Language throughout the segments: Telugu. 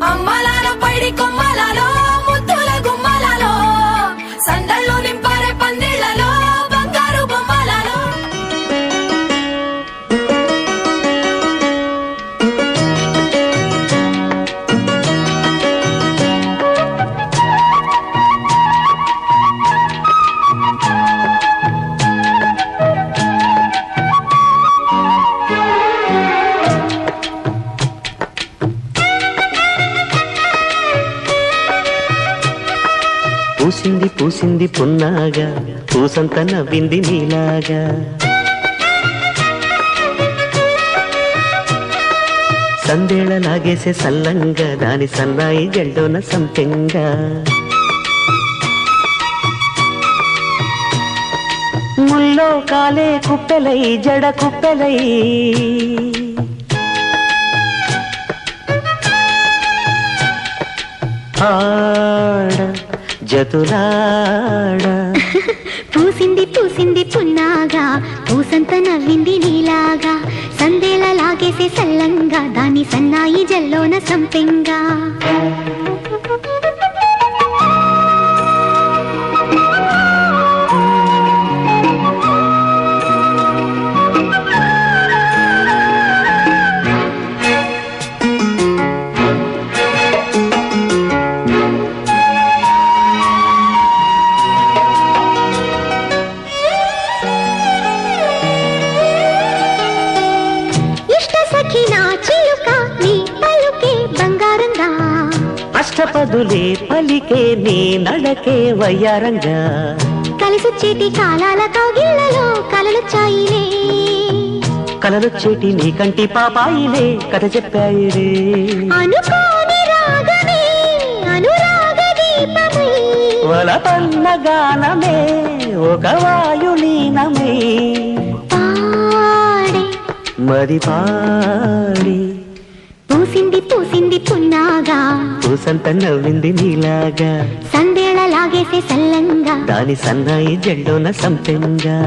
అమ్మలాలో పైడి కొమ్మలలో ముద్దుల గుమ్మలలో సందళ్ళు నింపారే పందిళ్లలో బంగారు బొమ్మలలో పూసింది పూసింది పున్నాగా పూసంత నవ్వింది నీలాగా సందేళ లాగేసే సల్లంగా దాని సన్నాయి జెండోన సంపెంగా ముల్లో కాలే కుప్పెలై జడ కుప్పెలై ఆడ జతులాడ పూసింది పూసింది పున్నాగా పూసంత నవ్వింది నీలాగా సందేళ లాగేసే సల్లంగా దాని సన్నాయి జల్లోన సంపెంగా అష్టపదులే పలికే నీ నడకే వయ్యారంగా కలిసొచ్చేటి కాలాల కౌగిళ్లలో కలలొచ్చాయిలే కలలొచ్చేటి నీ కంటి పాపాయిలే కథ చెప్పాయిలే అనుకోని రాగమే అనురాగ దీపమై వలపన్న గానమే ఒక వాయులీనమే పాడే మరి పాడి పూసింది పూసింది పున్నాగా పూసంత నవ్వింది నీలాగా సందేళ లాగేసే సల్లంగా దాని సన్నాయి జెండోన సంపెంగా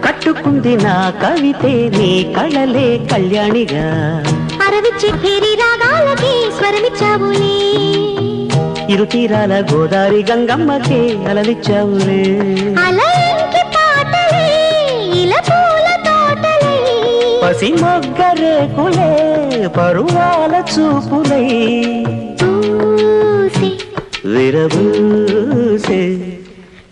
కట్టుకుంది నా కవితే నీ కళలే కళ్యాణిగా అరవిచ్చి ఫేరి రాగాలకి స్వరమిచ్చావులే ఇరుతీరాల గోదారి గంగమ్మకే అలలిచ్చావులే అలయంకి పాటలే ఇలా పూల తోటలే పసి మొగ్గరేకులే పరువాల చూపులై పూసి విరబూసే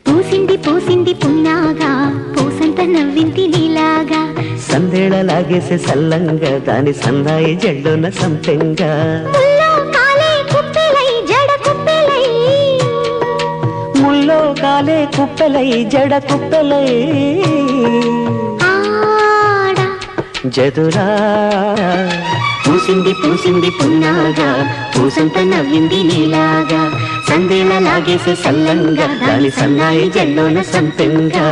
పూసింది పూసింది పున్నాగా పూసంత నవ్వింది నీలాగా సందేళ లాగేసే సల్లంగా దాని సన్నాయి జెండోన సంపెంగా ముల్లో కాలే కుప్పెలై జడ కుప్పెలై ముల్లో కాలే కుప్పెలై జడ కుప్పెలై ఆడ జదురా పూసింది పూసింది పున్నాగా పూసంత నవ్వింది నీలాగా సందేళ లాగేసే సల్లంగా దాని సన్నాయి జెండోన సంపెంగా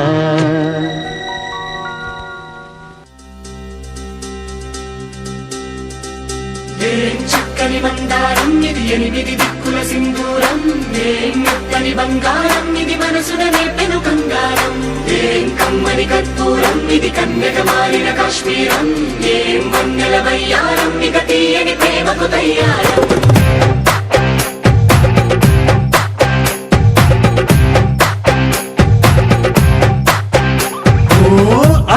చక్కని మందారం ఇది ఎనిమిది దిక్కుల సింధూరం ఏం మెత్తని బంగారం ఇది మనసున నేర్పెను కంగారం ఏం కమ్మని కర్పూరం ఇది కన్యక మారిన కాశ్మీరం ఏం వన్నెల వయ్యారం ఇక తీయని ప్రేమకు తయ్యారం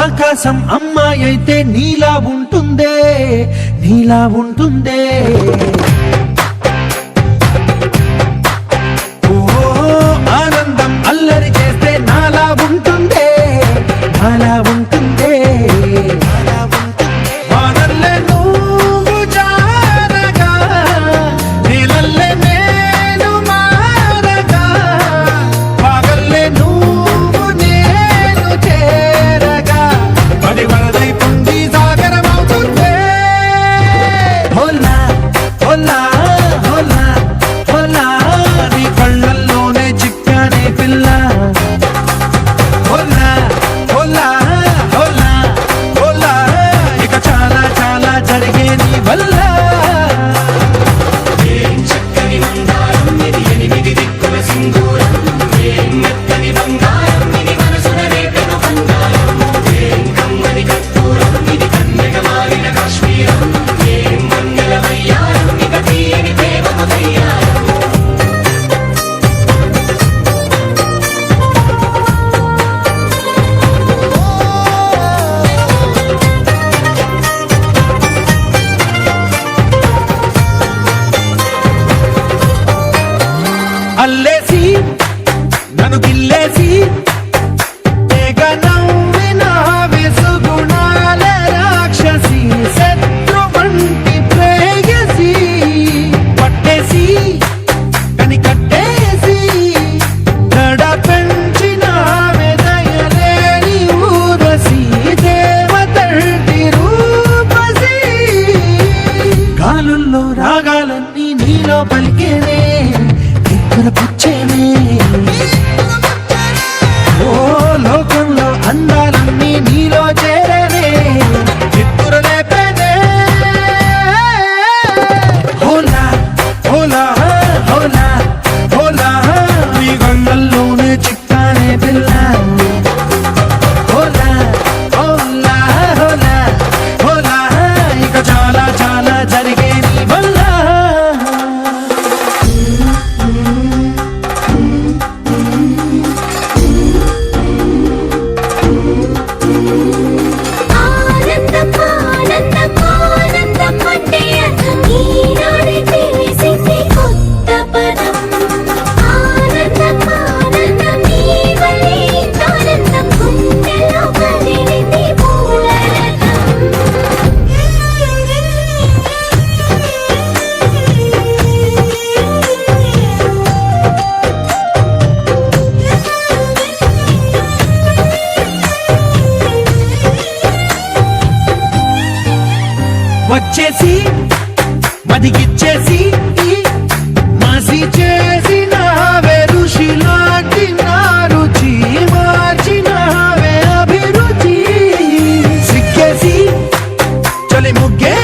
ఆకాశం అమ్మాయి అయితే నీలా ఉంటుందే నీలా ఉంటుందే ఓ ఆనందం అల్లరి చేస్తే నాలా ఉంటుందే నాలా ఉంటుందే వానల్లే నువ్వు జారగా నీలల్లే నేను మారగా పగల్లే నువ్వు నేను చేరగా వచ్చేసి మదిగిచ్చేసి మసి చేసినావే ఋషిలాంటి నా రుచి మార్చినావే అభిరుచి సిగ్గేసి చలి ముగ్గే